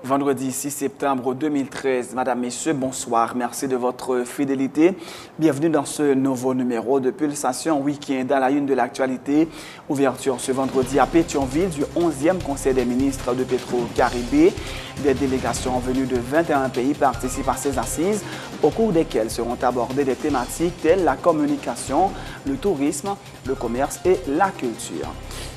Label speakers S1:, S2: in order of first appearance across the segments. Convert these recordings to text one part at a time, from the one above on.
S1: Vendredi 6 septembre 2013. Madame, Messieurs, bonsoir. Merci de votre fidélité. Bienvenue dans ce nouveau numéro de Pulsation Week-end à la une de l'actualité. Ouverture ce vendredi à Pétionville du 11e Conseil des ministres de Petro-Caribé. Des délégations venues de 21 pays participent à ces assises, au cours desquelles seront abordées des thématiques telles la communication, le tourisme, le commerce et la culture.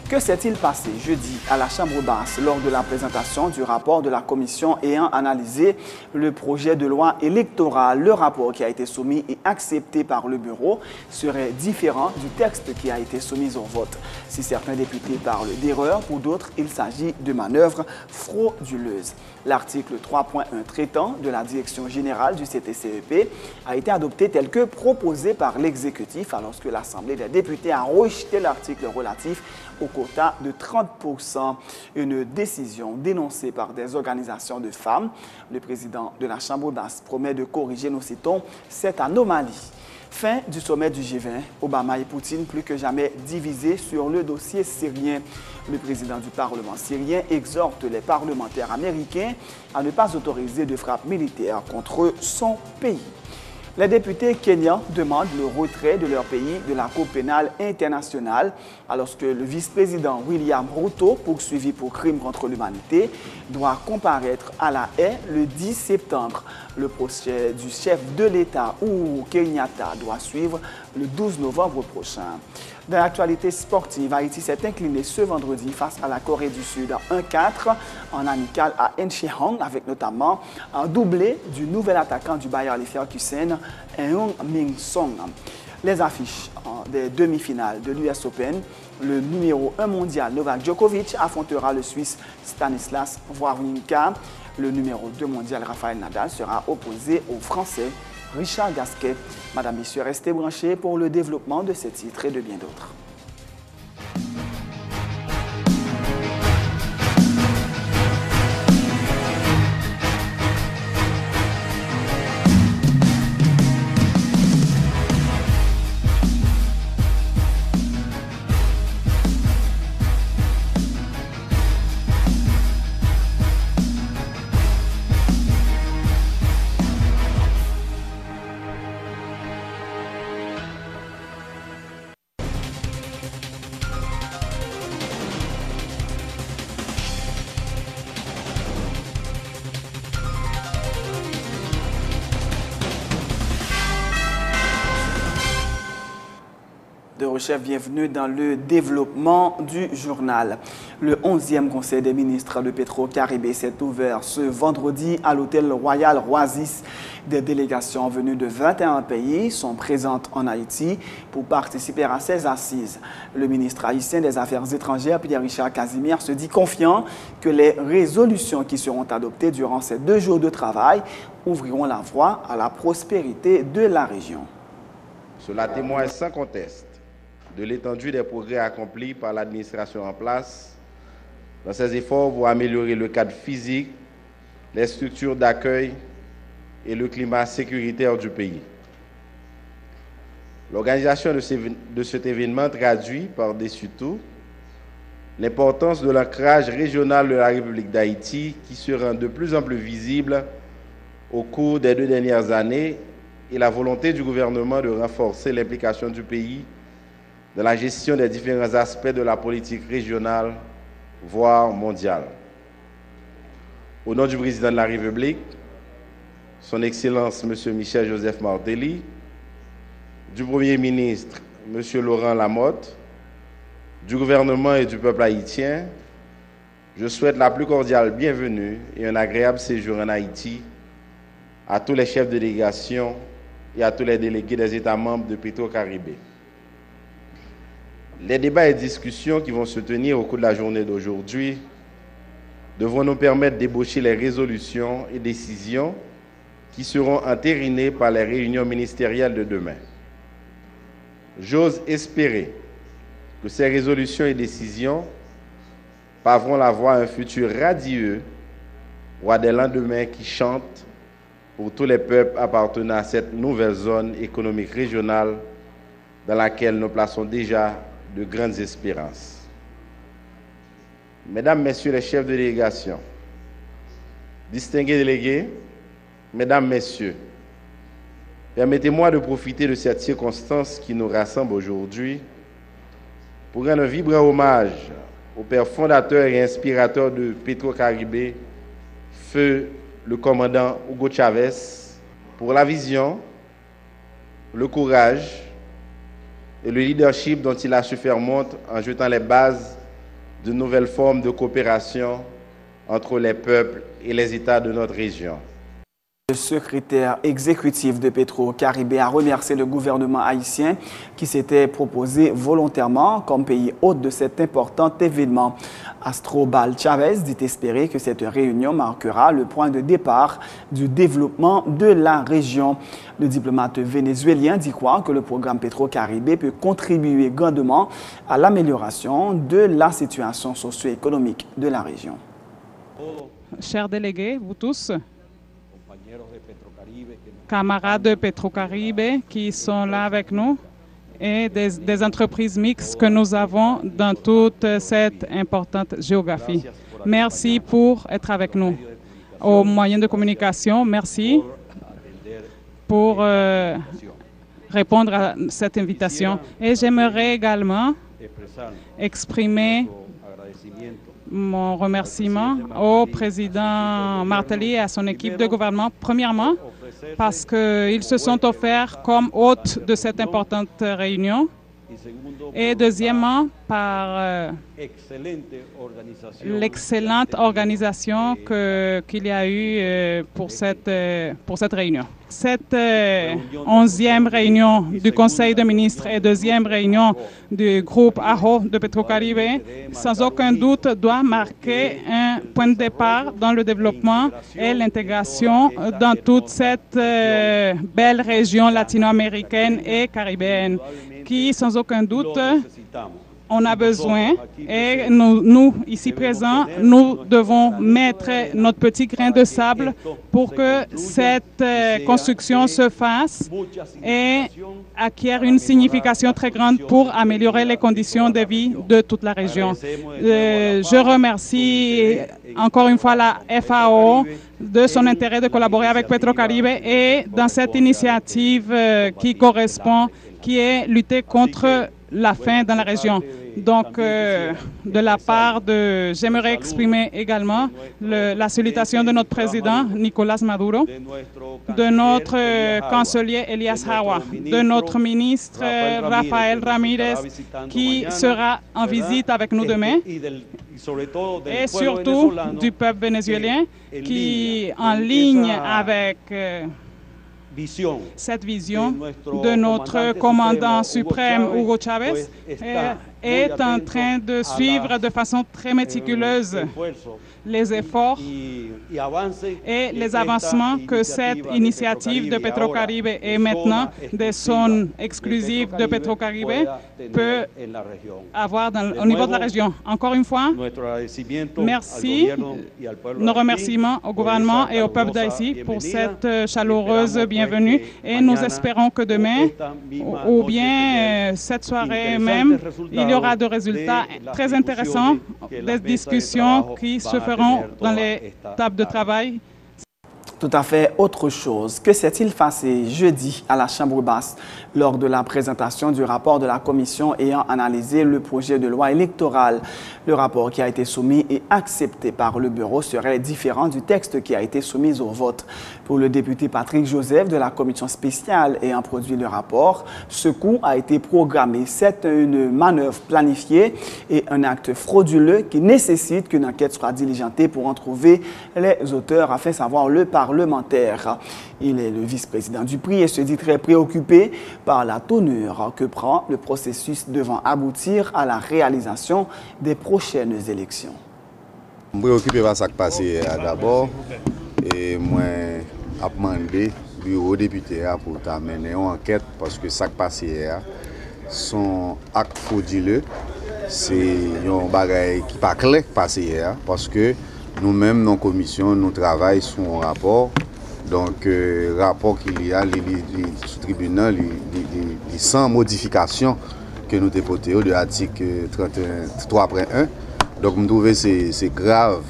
S1: Que s'est-il passé jeudi à la Chambre basse lors de la présentation du rapport de la commission ayant analysé le projet de loi électoral? Le rapport qui a été soumis et accepté par le bureau serait différent du texte qui a été soumis au vote. Si certains députés parlent d'erreur, pour d'autres, il s'agit de manœuvres frauduleuses. L'article 3.1 traitant de la direction générale du CTCEP a été adopté tel que proposé par l'exécutif alors que l'Assemblée des députés a rejeté l'article relatif au quota de 30%. Une décision dénoncée par des organisations de femmes. Le président de la Chambre basse promet de corriger, nous citons, cette anomalie. Fin du sommet du G20, Obama et Poutine plus que jamais divisés sur le dossier syrien. Le président du Parlement syrien exhorte les parlementaires américains à ne pas autoriser de frappe militaire contre son pays. Les députés kenyans demandent le retrait de leur pays de la Cour pénale internationale alors que le vice-président William Ruto, poursuivi pour crimes contre l'humanité, doit comparaître à La Haye le 10 septembre. Le procès du chef de l'État, Uhuru Kenyatta, doit suivre le 12 novembre prochain. Dans l'actualité sportive, Haïti s'est incliné ce vendredi face à la Corée du Sud 1-4 en amical à Incheon, avec notamment un doublé du nouvel attaquant du Bayer Leverkusen, Heung Min Son. Les affiches des demi-finales de l'US Open, le numéro 1 mondial Novak Djokovic affrontera le Suisse Stanislas Wawrinka. Le numéro 2 mondial Rafael Nadal sera opposé au Français Richard Gasquet. Madame, Messieurs, restez branchés pour le développement de ces titres et de bien d'autres. Chef, bienvenue dans le développement du journal. Le 11e Conseil des ministres de Petro-Caribé s'est ouvert ce vendredi à l'hôtel Royal Oasis. Des délégations venues de 21 pays sont présentes en Haïti pour participer à ces assises. Le ministre haïtien des Affaires étrangères, Pierre-Richard Casimir, se dit confiant que les résolutions qui seront adoptées durant ces 2 jours de travail ouvriront la voie à la prospérité de la région.
S2: Cela témoigne sans conteste de l'étendue des progrès accomplis par l'administration en place dans ses efforts pour améliorer le cadre physique, les structures d'accueil et le climat sécuritaire du pays. L'organisation de cet événement traduit par-dessus tout l'importance de l'ancrage régional de la République d'Haïti qui se rend de plus en plus visible au cours des 2 dernières années et la volonté du gouvernement de renforcer l'implication du pays dans la gestion des différents aspects de la politique régionale, voire mondiale. Au nom du président de la République, son Excellence M. Michel-Joseph Martelly, du Premier ministre M. Laurent Lamotte, du gouvernement et du peuple haïtien, je souhaite la plus cordiale bienvenue et un agréable séjour en Haïti à tous les chefs de délégation et à tous les délégués des États membres de Petro-Caribé. Les débats et discussions qui vont se tenir au cours de la journée d'aujourd'hui devront nous permettre d'ébaucher les résolutions et décisions qui seront entérinées par les réunions ministérielles de demain. J'ose espérer que ces résolutions et décisions paveront la voie à un futur radieux ou à des lendemains qui chantent pour tous les peuples appartenant à cette nouvelle zone économique régionale dans laquelle nous plaçons déjà de grandes espérances. Mesdames, Messieurs les chefs de délégation, distingués délégués, mesdames, messieurs, permettez-moi de profiter de cette circonstance qui nous rassemble aujourd'hui pour rendre un vibrant hommage au père fondateur et inspirateur de Petro-Caribé, feu le commandant Hugo Chavez, pour la vision, le courage et le leadership dont il a su faire montre en jetant les bases de nouvelles formes de coopération entre les peuples et les États de notre région.
S1: Le secrétaire exécutif de Petro-Caribé a remercié le gouvernement haïtien qui s'était proposé volontairement comme pays hôte de cet important événement. Astrobal Chavez dit espérer que cette réunion marquera le point de départ du développement de la région. Le diplomate vénézuélien dit croire que le programme Petro-Caribé peut contribuer grandement à l'amélioration de la situation socio-économique de la région.
S3: Chers délégués, vous tous, camarades de Petro-Caribé qui sont là avec nous et des entreprises mixtes que nous avons dans toute cette importante géographie. Merci pour être avec nous. Aux moyens de communication, merci pour répondre à cette invitation. Et j'aimerais également exprimer mon remerciement au président Martelly et à son équipe de gouvernement, premièrement, parce qu'ils se sont offerts comme hôtes de cette importante réunion, et deuxièmement, par l'excellente organisation qu'il y a eu pour cette réunion. Cette 11e réunion du Conseil des ministres et 2e réunion du groupe AHO de Petro-Caribé, sans aucun doute, doit marquer un point de départ dans le développement et l'intégration dans toute cette belle région latino-américaine et caribéenne, qui, sans aucun doute, on a besoin, et nous, ici présents, nous devons mettre notre petit grain de sable pour que cette construction se fasse et acquiert une signification très grande pour améliorer les conditions de vie de toute la région. Je remercie encore une fois la FAO de son intérêt de collaborer avec Petro-Caribé et dans cette initiative qui correspond, qui est lutter contre la faim dans la région. Donc, de la part de... J'aimerais exprimer également la salutation de notre président, Nicolás Maduro, de notre chancelier Elias Hawa, de notre ministre Rafael Ramírez, qui sera en visite avec nous demain, et surtout du peuple vénézuélien qui, en ligne avec cette vision de notre commandant suprême Hugo Chavez, est en train de suivre de façon très méticuleuse les efforts et les avancements que cette initiative de Petro-Caribé et maintenant des zones exclusives de Petro-Caribé peut avoir au niveau de la région. Encore une fois, merci, nos remerciements au gouvernement et au peuple d'Haïti pour cette chaleureuse bienvenue, et nous espérons que demain, ou bien cette soirée même, il y aura des résultats très intéressants, des discussions qui se feront dans les tables de travail.
S1: Tout à fait autre chose. Que s'est-il passé jeudi à la Chambre basse lors de la présentation du rapport de la commission ayant analysé le projet de loi électorale? Le rapport qui a été soumis et accepté par le bureau serait différent du texte qui a été soumis au vote. Pour le député Patrick Joseph de la commission spéciale ayant produit le rapport, ce coup a été programmé. C'est une manœuvre planifiée et un acte frauduleux qui nécessite qu'une enquête soit diligentée pour en trouver les auteurs afin de savoir le parlementaire. Il est le vice-président du prix et se dit très préoccupé par la tournure que prend le processus devant aboutir à la réalisation des prochaines élections.
S4: Je suis préoccupé par ce qui s'est passé d'abord et moi j'ai demandé au bureau député pour mener une enquête parce que ce qui s'est passé son acte frauduleux, c'est un bagage qui n'est pas clair passé hier parce que nous-mêmes, dans la commission, nous travaillons sur un rapport. Donc, le rapport qu'il y a sous tribunal, sans modification que nous déposons de l'article 3.1. Donc, je trouve que c'est grave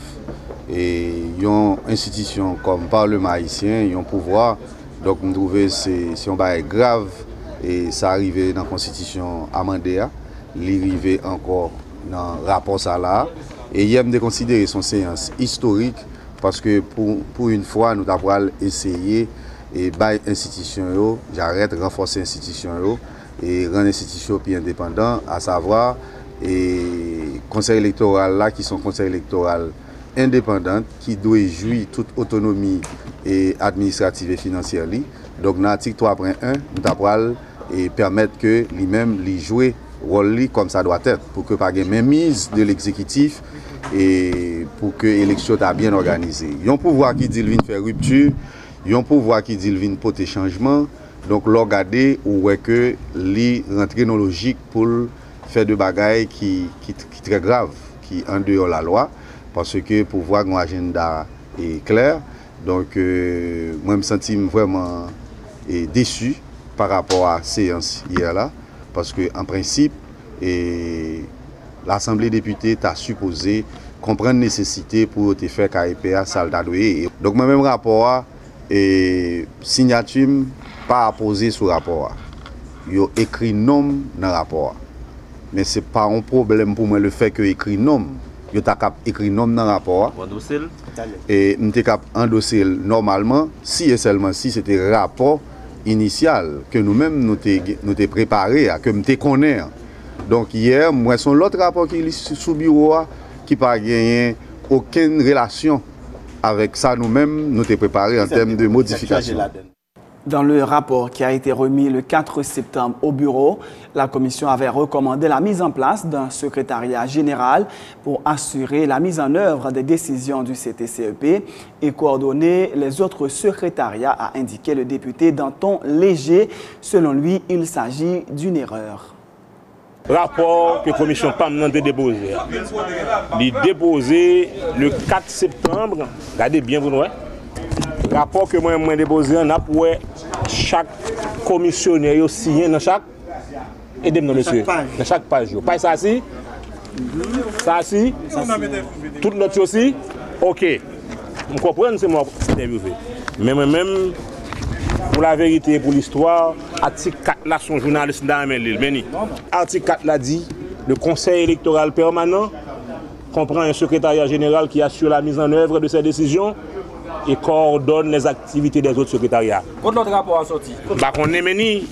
S4: et une institution comme le Parlement haïtien, un pouvoir. Donc, nous trouvons que c'est un bail grave et ça arrive dans la Constitution amendée, l'arrivée encore dans le rapport ça là. Et il y a de considérer son séance historique parce que pour une fois, nous avons essayé et bail institution, j'arrête renforcer l'institution et rendre l'institution plus indépendante, à savoir et conseil électoral là qui sont conseils électoraux indépendants qui doivent jouir toute autonomie et administrative et financière. Donc dans l'article 3.1, nous avons et permettre que lui-même lui jouer rôle comme ça doit être pour que pas de mainmise de l'exécutif et pour que l'élection soit bien organisée. Il y a un pouvoir qui dit qu'il vient faire rupture, il y a un pouvoir qui dit qu'il vient porter changement. Donc regarder où est que lui rentrer dans la logique pour faire des bagailles qui très grave, qui en dehors de la loi, parce que le pouvoir un agenda est clair. Donc moi je me sens vraiment déçu par rapport à la séance hier là, parce qu'en principe, l'Assemblée des députés a supposé comprendre la nécessité pour te faire KEPA saldadoyer. Donc moi-même rapport et signature pas apposé sur le rapport. Il a écrit nom dans le rapport. Mais ce n'est pas un problème pour moi le fait que écrit nom. Il a écrit nom dans le rapport. Et nous avons endossé normalement, si et seulement si c'était le rapport initial que nous-mêmes nous avons préparé, que nous connaissons. Donc hier, moi, c'est l'autre rapport qui est sous le bureau qui n'a pas gagné aucune relation avec ça nous-mêmes, nous avons préparé en termes de modification.
S1: Dans le rapport qui a été remis le 4 septembre au bureau, la commission avait recommandé la mise en place d'un secrétariat général pour assurer la mise en œuvre des décisions du CTCEP et coordonner les autres secrétariats, a indiqué le député d'un ton léger. Selon lui, il s'agit d'une erreur.
S5: Rapport que la commission PAM a déposé. Il est déposé le 4 septembre. Regardez bien vous nous. Rapport que moi j'ai déposé, on a pour chaque commissionnaire signé dans chaque aidez-moi monsieur dans chaque page. Pas ça si tout l'autre aussi. OK. Je comprends c'est moi interviewé. Mais moi-même pour la vérité pour l'histoire, article 4 là son journaliste dans l'île. Article 4 là dit le conseil électoral permanent comprend un secrétariat général qui assure la mise en œuvre de ces décisions et coordonne les activités des autres secrétariats.
S6: Quand notre rapport a sorti?
S5: Bah qu'on est meni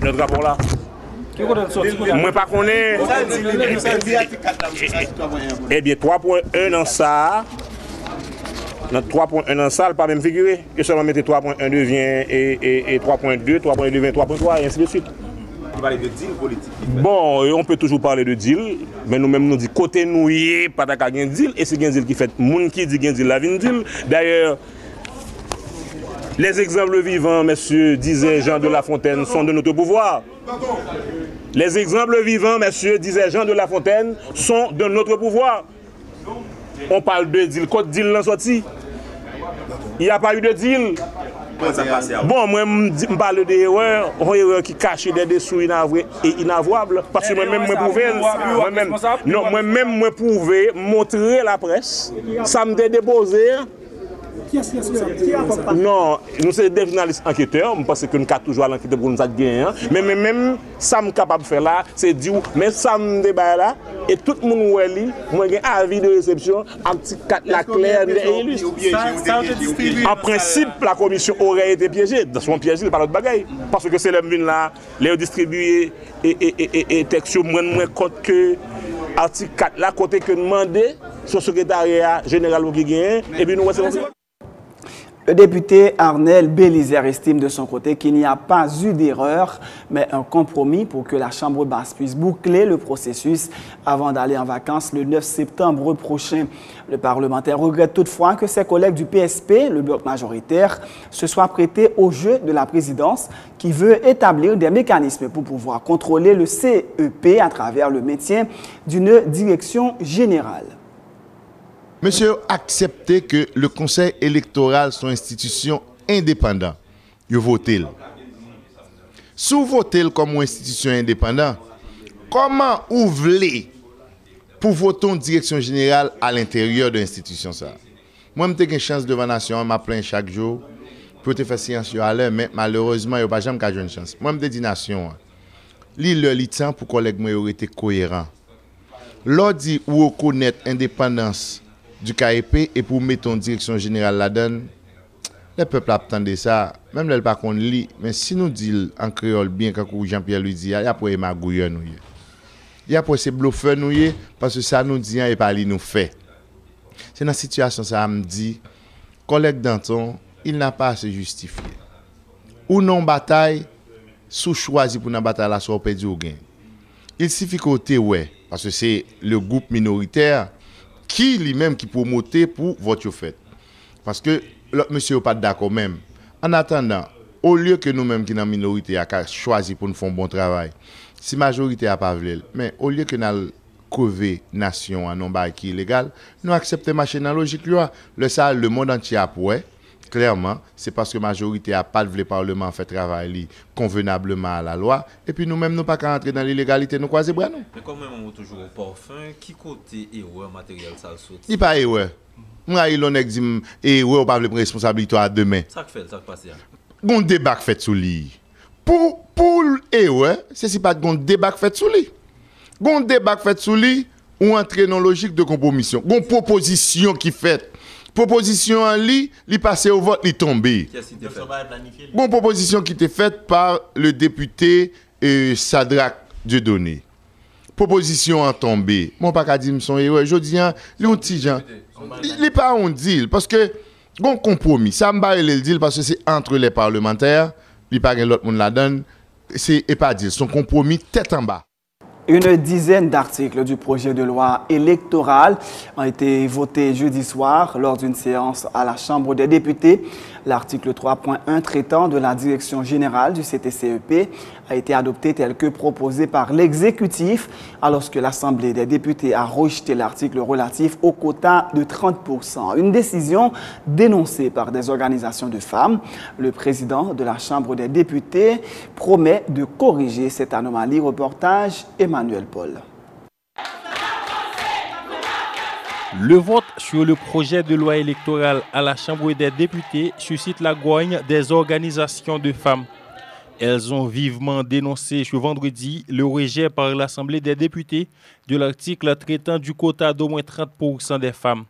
S5: notre rapport là.
S6: Qui est sorti?
S5: Moi pas qu'on est. Eh bien 3.1 dans ça. Notre 3.1 dans ça, pas même figuré. Et seulement mettre 3.1 devient et 3.2, 3.2 devient 3.3 et ainsi de suite.
S6: Il parle de deal politique.
S5: Bon, on peut toujours parler de deal, mais nous-mêmes nous disons côté nous y pas d'accord avec un deal et c'est un deal qui fait monde qui dit un deal la vie deal. D'ailleurs, les exemples vivants, messieurs, disait Jean de La Fontaine, sont de notre pouvoir. Les exemples vivants, messieurs, disait Jean de La Fontaine, sont de notre pouvoir. On parle de deal, quand deal l'a sorti, il n'y a pas eu de deal. Bon, moi, je parle d'erreurs, qui cachent des dessous inavouables. Parce que moi-même, je pouvais montrer la presse. Ça me déposé. Non, nous sommes des journalistes enquêteurs, parce que nous avons toujours l'enquête pour nous gagner. Mais même ça me capable de faire là, c'est dire, mais ça me débat là, et tout le monde moi j'ai un avis de réception, un petit 4 la claire et illustre. En principe, la commission aurait été piégée. Dans son piège, il n'y a pas d'autre bagaille. Parce que c'est les là, les distribués et textes moins compte que article 4 là, côté que demandé, son secrétariat général qui gagne, et puis nous
S1: Le député Arnel Bélizer estime de son côté qu'il n'y a pas eu d'erreur, mais un compromis pour que la Chambre basse puisse boucler le processus avant d'aller en vacances le 9 septembre prochain. Le parlementaire regrette toutefois que ses collègues du PSP, le bloc majoritaire, se soient prêtés au jeu de la présidence qui veut établir des mécanismes pour pouvoir contrôler le CEP à travers le maintien d'une direction générale.
S7: Monsieur, acceptez que le Conseil électoral soit une institution indépendante. Vous votez. Si vous votez comme une institution indépendante, comment vous voulez pour voter en direction générale à l'intérieur de l'institution. Moi, j'ai une chance devant la nation, je plains chaque jour pour te faire science à l'heure, mais malheureusement, je n'ai pas jamais une chance. Moi, je dis nation, le temps pour que les collègues aient été cohérents. L'ordre dit ou reconnaître l'indépendance du KEP et pour mettre en direction générale là-dedans, le peuple attendait ça, même le pas qu'on lit, mais si nous disons en créole bien, quand Jean-Pierre lui dit, il y a pour magouiller nous. Il y a pour ces bluffeurs nous, parce que ça nous dit et pas nous fait. C'est dans cette situation ça me dit, collègue Danton, il n'a pas à se justifier. Ou non bataille, sous choisi pour une bataille là, soit perdu ou gain. Il suffit côté ouais, parce que c'est le groupe minoritaire qui lui-même qui promote pour vote fait. Parce que l'autre monsieur n'est pas d'accord même. En attendant, au lieu que nous-mêmes qui sommes en minorité avons choisi pour nous faire un bon travail, si la majorité n'a pas voulu, mais au lieu que nous crever nation en non qui est illégal, nous acceptons marcher dans la logique. Le monde entier a pour clairement, c'est parce que la majorité n'a pas voulu le Parlement fait travail convenablement à la loi. Et puis nous-mêmes, nous ne pouvons pas rentrer dans l'illégalité, nous croisons bras.
S8: Mais quand même, on est toujours au parfum, qui côté erreur matériel ça saute?
S7: Il n'y a pas erreur. Moi, il y a dit erreur, on pas de responsabilité à demain.
S8: Ça fait, ça passe.
S7: On débat fait sous lui. Pour erreur, c'est pas un débat fait sous lui. On débat fait sous lui, ou entrer dans la logique de compromission. Une proposition qui fait. Proposition en lit, il passe au vote, il tombe. Bon proposition qui était faite par le député Sadrak Dieudonné. Proposition en tombé. Mon pas qu'à dire son erreur. Je dis les petits gens, il pas un deal parce que bon compromis. Ça me barre le deal parce que c'est entre les parlementaires, il pas l'autre monde la donne, c'est pas deal, son compromis tête en bas.
S1: Une dizaine d'articles du projet de loi électoral ont été votés jeudi soir lors d'une séance à la Chambre des députés. L'article 3.1 traitant de la direction générale du CTCEP a été adopté tel que proposé par l'exécutif, alors que l'Assemblée des députés a rejeté l'article relatif au quota de 30%. Une décision dénoncée par des organisations de femmes. Le président de la Chambre des députés promet de corriger cette anomalie. Reportage Emmanuel Paul.
S9: Le vote sur le projet de loi électorale à la Chambre des députés suscite la grogne des organisations de femmes. Elles ont vivement dénoncé ce vendredi le rejet par l'Assemblée des députés de l'article traitant du quota d'au moins 30% des femmes.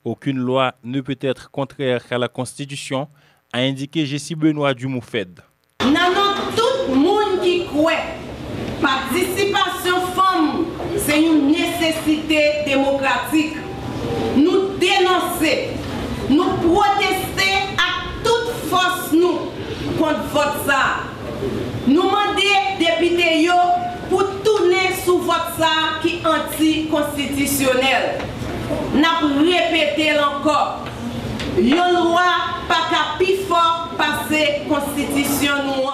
S9: Aucune loi ne peut être contraire à la Constitution, a indiqué Jessie Benoît du Moufed.
S10: Nous tout le monde qui croit participation femme, c'est une nécessité démocratique. Nous dénoncer, nous protester à toute force nous contre vote ça. Nous demander députés pour tourner sous vote ça qui est anticonstitutionnel. Nous répéter encore. Une loi pas qu'à plus fort passer constitution nous.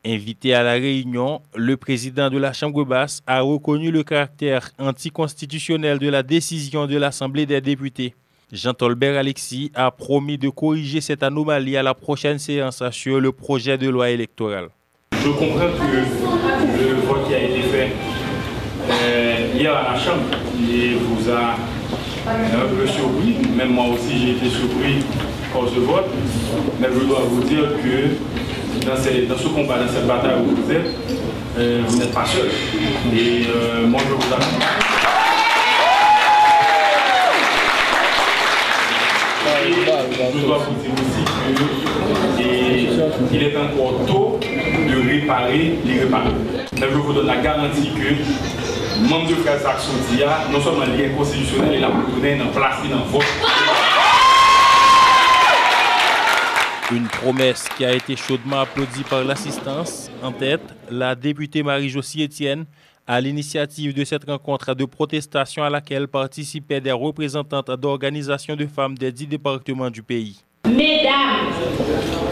S9: Invité à la réunion, le président de la Chambre basse a reconnu le caractère anticonstitutionnel de la décision de l'Assemblée des députés. Jean-Tolbert Alexis a promis de corriger cette anomalie à la prochaine séance sur le projet de loi électorale.
S11: Je comprends que le vote qui a été fait hier à la Chambre vous a un peu surpris. Même moi aussi j'ai été surpris par ce vote. Mais je dois vous dire que dans ce combat, dans cette bataille où vous êtes, vous n'êtes pas seul. Et moi, je vous accompagne. Je dois vous dire aussi qu'il est encore tôt de réparer l'irréparable. Mais je vous donne la garantie que membre de Frères Action Dia, non seulement le lien constitutionnel, il a donné en place dans votre.
S9: Une promesse qui a été chaudement applaudie par l'assistance. En tête, la députée Marie-Josie Etienne, à l'initiative de cette rencontre de protestation à laquelle participaient des représentantes d'organisations de femmes des 10 départements du pays.
S12: Mesdames,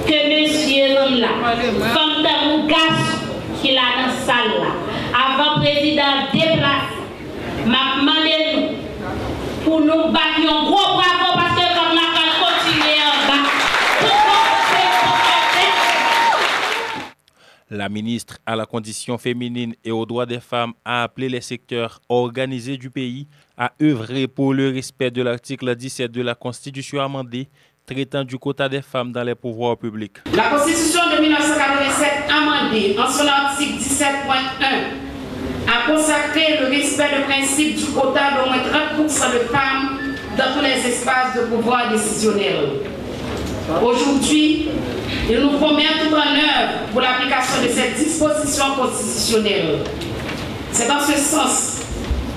S12: que monsieur là, comme dans gaz qui est dans la salle là, avant président déplace, m'a demandé pour nous battre un gros bravo parce que comme la continue en bas.
S9: La ministre à la condition féminine et aux droits des femmes a appelé les secteurs organisés du pays à œuvrer pour le respect de l'article 17 de la Constitution amendée traitant du quota des femmes dans les pouvoirs publics.
S12: La Constitution de 1987 amendée en son article 17.1 a consacré le respect du principe du quota d'au moins 30% de femmes dans tous les espaces de pouvoir décisionnel. Aujourd'hui, il nous faut mettre tout en œuvre pour l'application de cette disposition constitutionnelle. C'est dans ce sens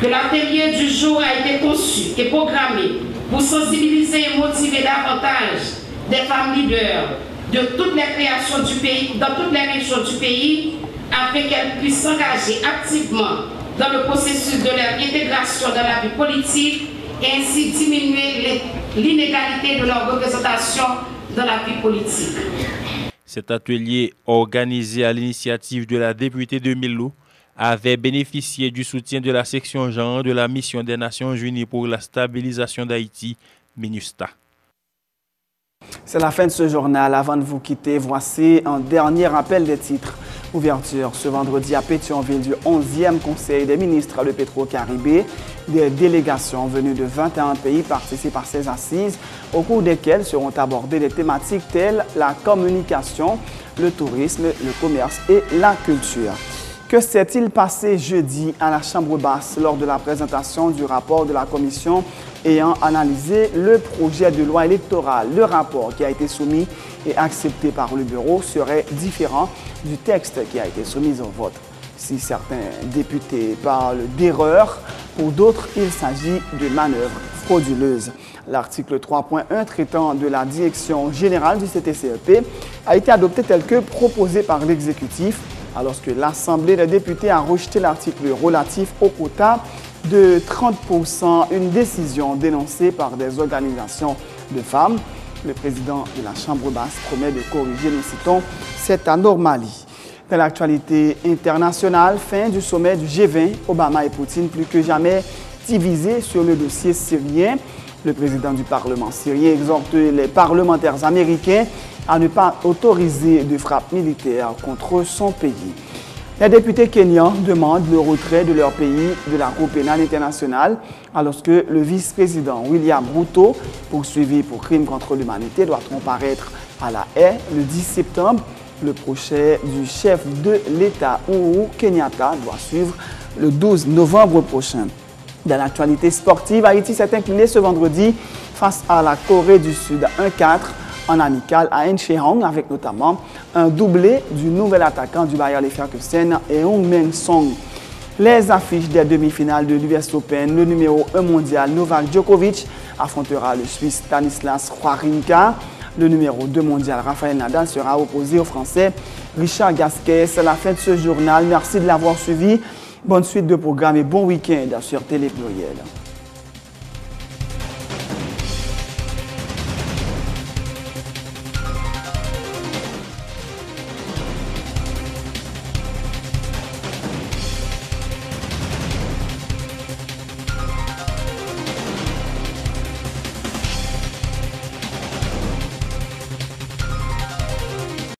S12: que l'atelier du jour a été conçu et programmé pour sensibiliser et motiver davantage des femmes leaders de toutes les créations du pays, dans toutes les régions du pays, afin qu'elles puissent s'engager activement dans le processus de leur intégration dans la vie politique et ainsi diminuer l'inégalité de leur représentation dans la vie politique.
S9: Cet atelier, organisé à l'initiative de la députée de Milou, avait bénéficié du soutien de la section genre de la mission des Nations Unies pour la stabilisation d'Haïti, MINUSTA.
S1: C'est la fin de ce journal. Avant de vous quitter, voici un dernier rappel des titres. Ouverture ce vendredi à Pétionville du 11e Conseil des ministres de Petro-Caribé. Des délégations venues de 21 pays participent à ces assises, au cours desquelles seront abordées des thématiques telles la communication, le tourisme, le commerce et la culture. Que s'est-il passé jeudi à la Chambre basse lors de la présentation du rapport de la commission ayant analysé le projet de loi électorale? Le rapport qui a été soumis et accepté par le bureau serait différent du texte qui a été soumis au vote. Si certains députés parlent d'erreur, pour d'autres, il s'agit de manœuvres frauduleuses. L'article 3.1 traitant de la direction générale du CTCEP a été adopté tel que proposé par l'exécutif, alors que l'Assemblée des députés a rejeté l'article relatif au quota de 30%, une décision dénoncée par des organisations de femmes. Le président de la Chambre basse promet de corriger, nous citons, cette anomalie. Dans l'actualité internationale, fin du sommet du G20, Obama et Poutine plus que jamais divisés sur le dossier syrien. Le président du Parlement syrien exhorte les parlementaires américains à ne pas autoriser de frappe militaire contre son pays. Les députés kenyans demandent le retrait de leur pays de la Cour pénale internationale, alors que le vice-président William Ruto, poursuivi pour crimes contre l'humanité, doit comparaître à La Haye le 10 septembre. Le procès du chef de l'État, Uhuru Kenyatta, doit suivre le 12 novembre prochain. Dans l'actualité sportive, Haïti s'est incliné ce vendredi face à la Corée du Sud 1-4 en amical à Incheon, avec notamment un doublé du nouvel attaquant du Bayer Leverkusen, Heung-min Son. Les affiches des demi-finales de l'US Open, le numéro 1 mondial Novak Djokovic affrontera le Suisse Stanislas Wawrinka. Le numéro 2 mondial Rafael Nadal sera opposé au Français Richard Gasquet. C'est la fin de ce journal. Merci de l'avoir suivi. Bonne suite de programme et bon week-end sur Télé Pluriel.